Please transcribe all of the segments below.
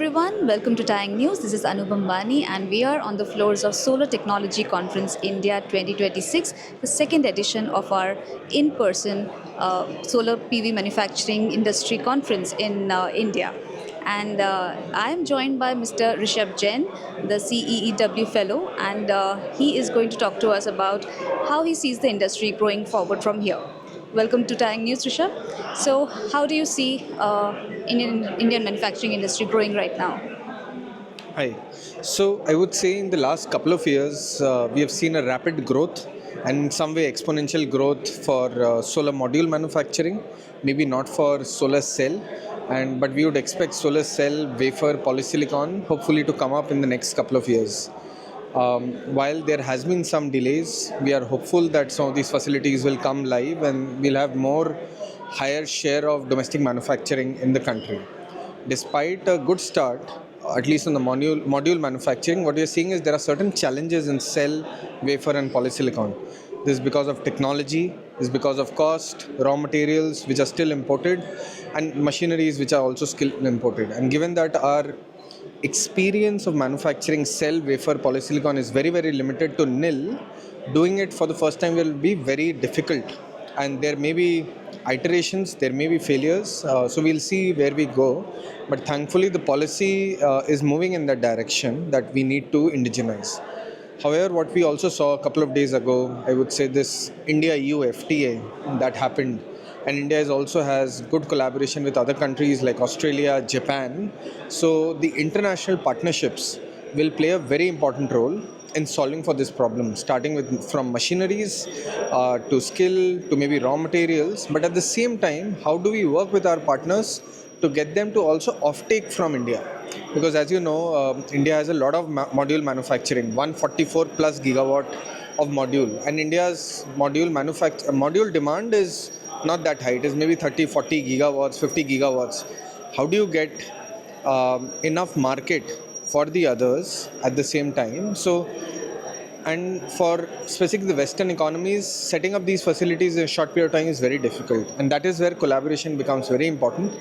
everyone, welcome to TaiyangNews. This is Bhambhani and we are on the floors of Solar Technology Conference India 2026, the second edition of our in-person solar PV manufacturing industry conference in India. And I am joined by Mr. Rishabh Jain, the CEEW fellow, and he is going to talk to us about how he sees the industry growing forward from here. Welcome to TaiyangNews, Rishabh. So, how do you see Indian manufacturing industry growing right now? Hi. So I would say in the last couple of years, we have seen a rapid growth and in some way exponential growth for solar module manufacturing, maybe not for solar cell, but we would expect solar cell, wafer, polysilicon, hopefully to come up in the next couple of years. While there has been some delays, we are hopeful that some of these facilities will come live and we'll have more higher share of domestic manufacturing in the country. Despite a good start, at least in the module manufacturing, what we are seeing is there are certain challenges in cell, wafer, and polysilicon. This is because of technology, this is because of cost, raw materials which are still imported, and machineries which are also still imported. And given that our experience of manufacturing cell, wafer, polysilicon is very, very limited to nil, doing it for the first time will be very difficult. And there may be iterations, there may be failures, so we'll see where we go. But thankfully, the policy is moving in that direction that we need to indigenize. However, what we also saw a couple of days ago, I would say this India-EU FTA that happened, and India also has good collaboration with other countries like Australia, Japan. So the international partnerships will play a very important role in solving for this problem, starting with from machineries to skill to maybe raw materials. But at the same time, how do we work with our partners to get them to also offtake from India? Because as you know, India has a lot of module manufacturing, 144 plus gigawatt of module, and India's module demand is not that high. It is maybe 30, 40 gigawatts, 50 gigawatts. How do you get enough market for the others at the same time? So, and for specifically the Western economies, setting up these facilities in a short period of time is very difficult. And that is where collaboration becomes very important.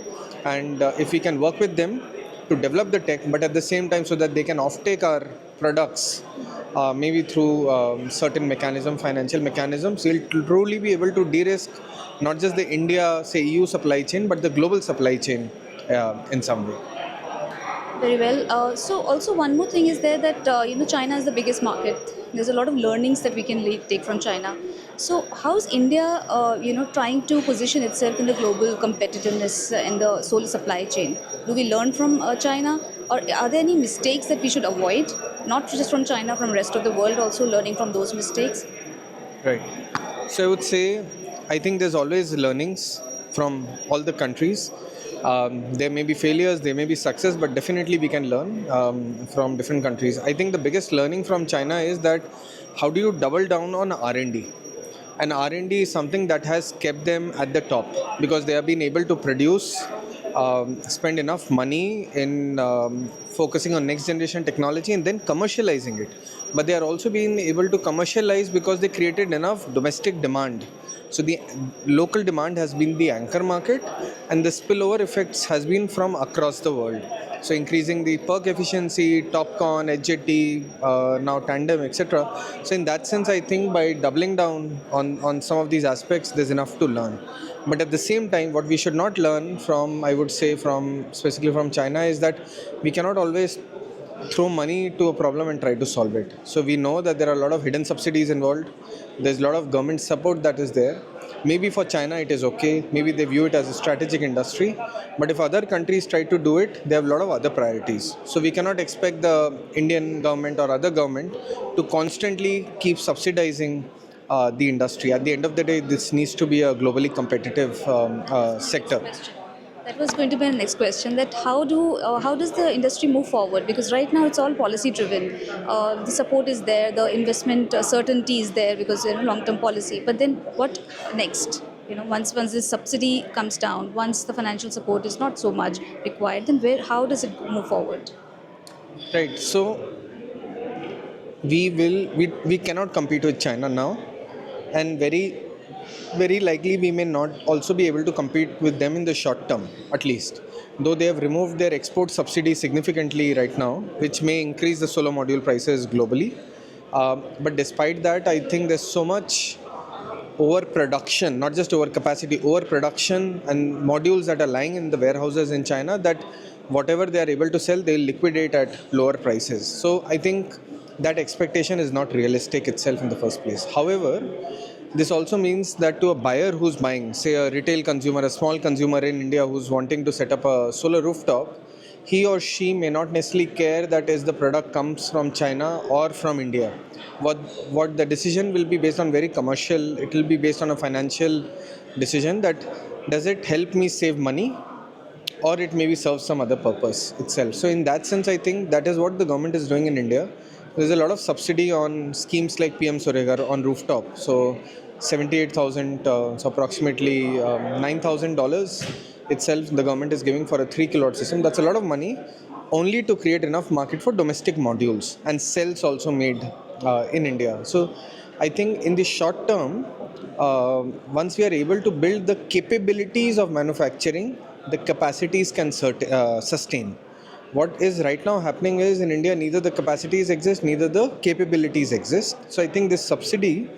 And if we can work with them to develop the tech, but at the same time so that they can offtake our products, maybe through certain financial mechanisms, we'll truly be able to de-risk not just the India, say EU supply chain, but the global supply chain in some way. Very well. So, also one more thing is there that China is the biggest market. There's a lot of learnings that we can take from China. So, how is India, trying to position itself in the global competitiveness in the solar supply chain? Do we learn from China, or are there any mistakes that we should avoid? Not just from China, from rest of the world, also learning from those mistakes. Right. So I would say, I think there's always learnings from all the countries. There may be failures, there may be success, but definitely we can learn from different countries. I think the biggest learning from China is that how do you double down on R&D? And R&D is something that has kept them at the top because they have been able to produce, spend enough money in focusing on next generation technology and then commercializing it. But they are also being able to commercialize because they created enough domestic demand. So the local demand has been the anchor market, and the spillover effects has been from across the world. So increasing the PERC efficiency, TOPCon, HJT, now tandem, etc. So in that sense, I think by doubling down on some of these aspects, there's enough to learn. But at the same time, what we should not learn from, I would say, specifically from China, is that we cannot always throw money to a problem and try to solve it. So we know that there are a lot of hidden subsidies involved. There's a lot of government support that is there. Maybe for China it is okay. Maybe they view it as a strategic industry. But if other countries try to do it, they have a lot of other priorities. So we cannot expect the Indian government or other government to constantly keep subsidizing the industry. At the end of the day, this needs to be a globally competitive sector. That was going to be the next question. That how does the industry move forward? Because right now it's all policy driven. The support is there, the investment certainty is there because long-term policy. But then what next? Once this subsidy comes down, once the financial support is not so much required, then how does it move forward? Right. So we cannot compete with China now, and very very likely we may not also be able to compete with them in the short term, at least. Though they have removed their export subsidy significantly right now, which may increase the solar module prices globally. But despite that, I think there's so much overproduction, not just overcapacity, overproduction and modules that are lying in the warehouses in China that whatever they are able to sell, they'll liquidate at lower prices. So I think that expectation is not realistic itself in the first place. However, this also means that to a buyer who's buying, say a retail consumer, a small consumer in India who's wanting to set up a solar rooftop, he or she may not necessarily care that is the product comes from China or from India. What what the decision will be based on very commercial. It will be based on a financial decision that does it help me save money or it maybe serves some other purpose itself. So in that sense, I think that is what the government is doing in India. There's a lot of subsidy on schemes like PM Suryaghar on rooftop. So 78,000, so approximately $9,000 itself the government is giving for a 3 kilowatt system. That's a lot of money only to create enough market for domestic modules and cells also made in India. So I think in the short term, once we are able to build the capabilities of manufacturing, the capacities can sustain. What is right now happening is in India, neither the capacities exist, neither the capabilities exist. So I think this subsidy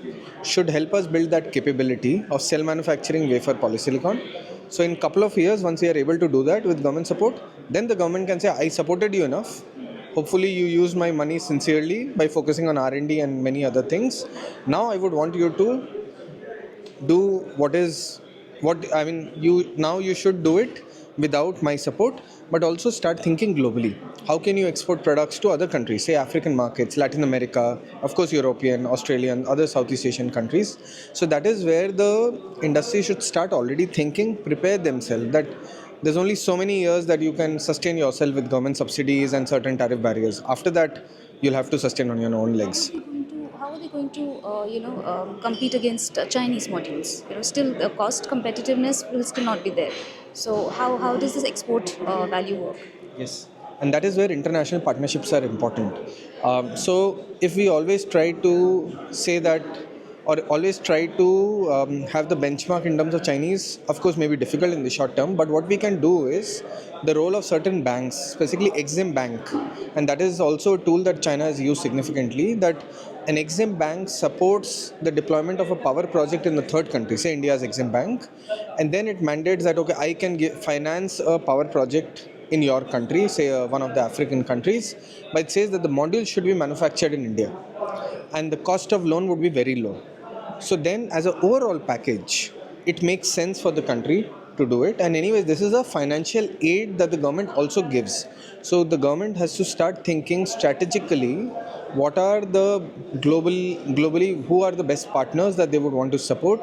should help us build that capability of cell manufacturing wafer polysilicon. So in couple of years, once we are able to do that with government support, then the government can say, I supported you enough. Hopefully you use my money sincerely by focusing on R&D and many other things. Now I would want you to do you should do it without my support, but also start thinking globally. How can you export products to other countries, say African markets, Latin America, of course European, Australian, other Southeast Asian countries? So that is where the industry should start already thinking, prepare themselves that there's only so many years that you can sustain yourself with government subsidies and certain tariff barriers. After that, you'll have to sustain on your own legs. How are they going to compete against Chinese modules? Still the cost competitiveness will still not be there. So how does this export value work? Yes, and that is where international partnerships are important. So, if we always try to say that, or always try to have the benchmark in terms of Chinese, of course, may be difficult in the short term. But what we can do is the role of certain banks, specifically Exim Bank, and that is also a tool that China has used significantly. That an Exim Bank supports the deployment of a power project in the third country, say India's Exim Bank, and then it mandates that okay, I can finance a power project in your country, say one of the African countries, but it says that the module should be manufactured in India and the cost of loan would be very low. So then as an overall package, it makes sense for the country to do it. And anyways, this is a financial aid that the government also gives. So the government has to start thinking strategically what are the globally who are the best partners that they would want to support.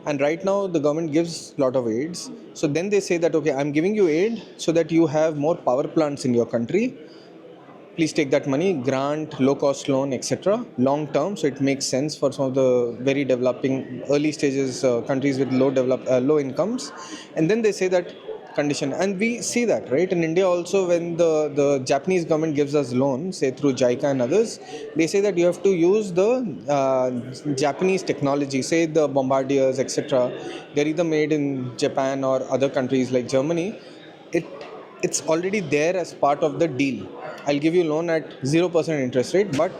And right now the government gives a lot of aids. So then they say that okay, I'm giving you aid so that you have more power plants in your country. Please take that money, grant, low cost loan, etc. long term. So it makes sense for some of the very developing early stages countries with low incomes. And then they say that condition, and we see that right in India also. When the Japanese government gives us loans, say through JICA and others, they say that you have to use the Japanese technology, say the bombardiers, etc. They're either made in Japan or other countries like Germany. It's already there as part of the deal. I'll give you loan at 0% interest rate, but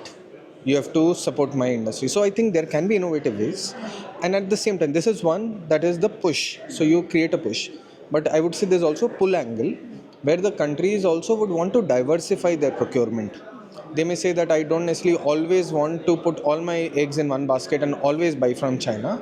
you have to support my industry. So I think there can be innovative ways. And at the same time, this is one that is the push. So you create a push. But I would say there's also a pull angle where the countries also would want to diversify their procurement. They may say that I don't necessarily always want to put all my eggs in one basket and always buy from China,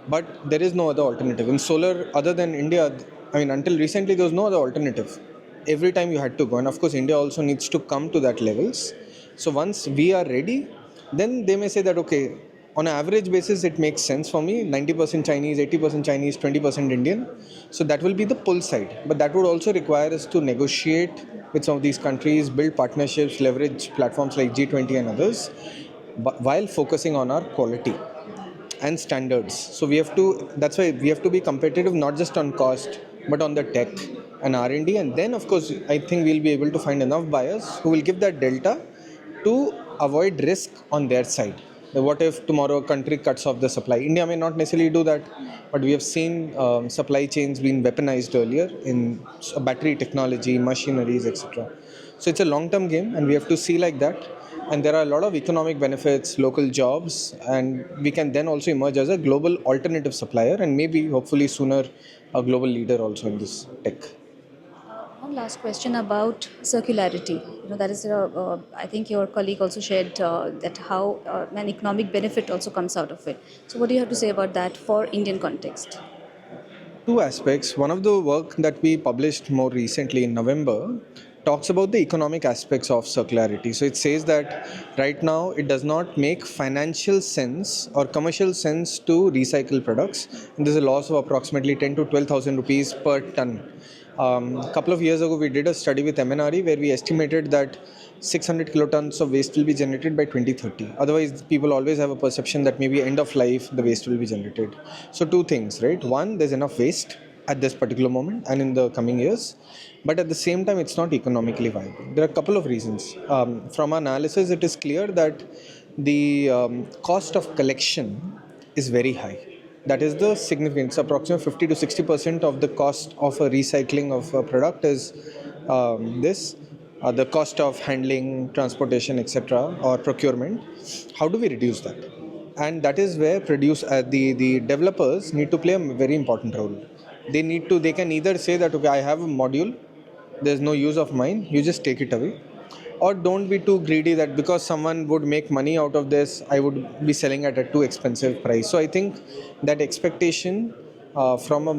but there is no other alternative. In solar, other than India, I mean, until recently, there was no other alternative. Every time you had to go. And of course, India also needs to come to that levels. So once we are ready, then they may say that, okay, on an average basis, it makes sense for me, 90% Chinese, 80% Chinese, 20% Indian. So that will be the pull side. But that would also require us to negotiate with some of these countries, build partnerships, leverage platforms like G20 and others, but while focusing on our quality and standards. So we have to, that's why we have to be competitive, not just on cost, but on the tech and R&D. And then, of course, I think we'll be able to find enough buyers who will give that delta to avoid risk on their side. What if tomorrow a country cuts off the supply? India may not necessarily do that, but we have seen supply chains being weaponized earlier in battery technology, machineries, etc. So it's a long-term game, and we have to see like that. And there are a lot of economic benefits, local jobs, and we can then also emerge as a global alternative supplier, and maybe, hopefully, sooner a global leader also in this tech. One last question about circularity. That is, I think your colleague also shared that how an economic benefit also comes out of it. So, what do you have to say about that for Indian context? Two aspects. One of the work that we published more recently in November talks about the economic aspects of circularity. So it says that right now it does not make financial sense or commercial sense to recycle products. And there's a loss of approximately 10 to 12,000 rupees per ton. A couple of years ago, we did a study with MNRE where we estimated that 600 kilotons of waste will be generated by 2030. Otherwise, people always have a perception that maybe end of life the waste will be generated. So two things, right? One, there's enough waste at this particular moment and in the coming years, but at the same time, it's not economically viable. There are a couple of reasons. From our analysis, it is clear that the cost of collection is very high. That is the significance. Approximately 50 to 60% of the cost of a recycling of a product is this. The cost of handling, transportation, etc., or procurement. How do we reduce that? And that is where the developers need to play a very important role. They can either say that, okay, I have a module, there's no use of mine, you just take it away, or don't be too greedy that because someone would make money out of this, I would be selling at a too expensive price. So I think that expectation from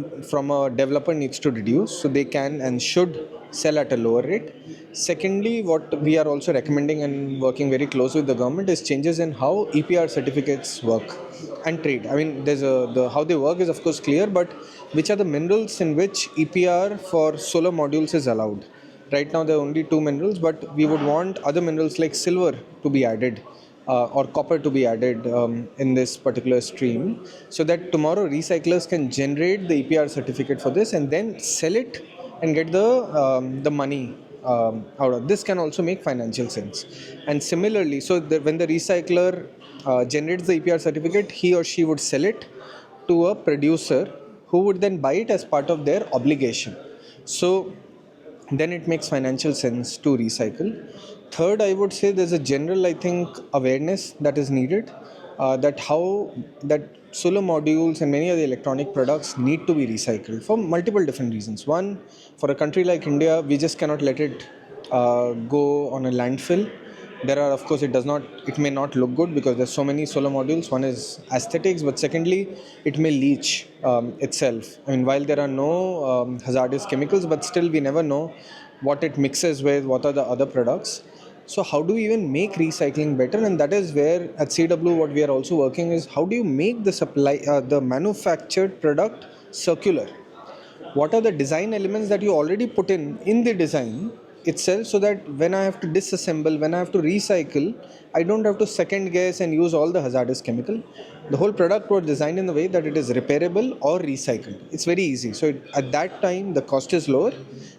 a developer needs to reduce, so they can and should sell at a lower rate. Secondly, what we are also recommending and working very close with the government is changes in how EPR certificates work and trade. I mean, how they work is of course clear, but which are the minerals in which EPR for solar modules is allowed? Right now there are only two minerals, but we would want other minerals like silver to be added, or copper to be added in this particular stream, so that tomorrow recyclers can generate the EPR certificate for this and then sell it and get the money out of this. Can also make financial sense. And similarly, so when the recycler generates the EPR certificate, he or she would sell it to a producer who would then buy it as part of their obligation. So then it makes financial sense to recycle. Third, I would say there's a general, I think, awareness that is needed, that solar modules and many of the electronic products need to be recycled for multiple different reasons. One, for a country like India, we just cannot let it go on a landfill. There are, of course, it may not look good because there's so many solar modules. One is aesthetics, but secondly, it may leach itself. I mean, while there are no hazardous chemicals, but still we never know what it mixes with, what are the other products. So how do we even make recycling better? And that is where at CEEW what we are also working is, how do you make the manufactured product circular? What are the design elements that you already put in the design itself, so that when I have to disassemble, when I have to recycle, I don't have to second guess and use all the hazardous chemical. The whole product was designed in a way that it is repairable or recycled. It's very easy. So at that time, the cost is lower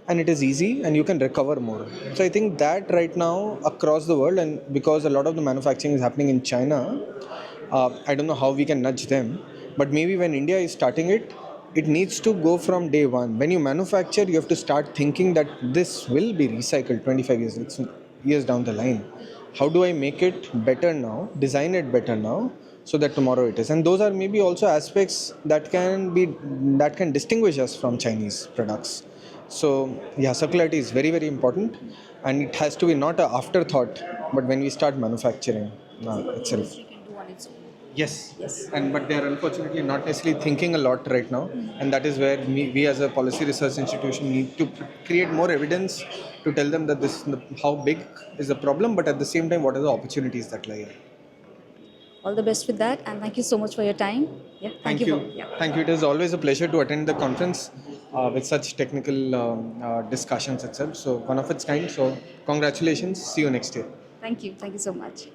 and it is easy and you can recover more. So I think that right now across the world, and because a lot of the manufacturing is happening in China, I don't know how we can nudge them, but maybe when India is starting it, it needs to go from day one. When you manufacture, you have to start thinking that this will be recycled 25 years down the line. How do I make it better now, design it better now, so that tomorrow it is? And those are maybe also aspects that can distinguish us from Chinese products. So yeah, circularity is very, very important, and it has to be not an afterthought, but when we start manufacturing itself. Industry can do on its own. Yes, Yes. but they are unfortunately not necessarily thinking a lot right now, and that is where we as a policy research institution need to create more evidence to tell them that how big is the problem, but at the same time, what are the opportunities that lie here. All the best with that, and thank you so much for your time. Yeah, Thank you. Yeah. Thank you. It is always a pleasure to attend the conference with such technical discussions itself. So one of its kind. So congratulations. See you next year. Thank you so much.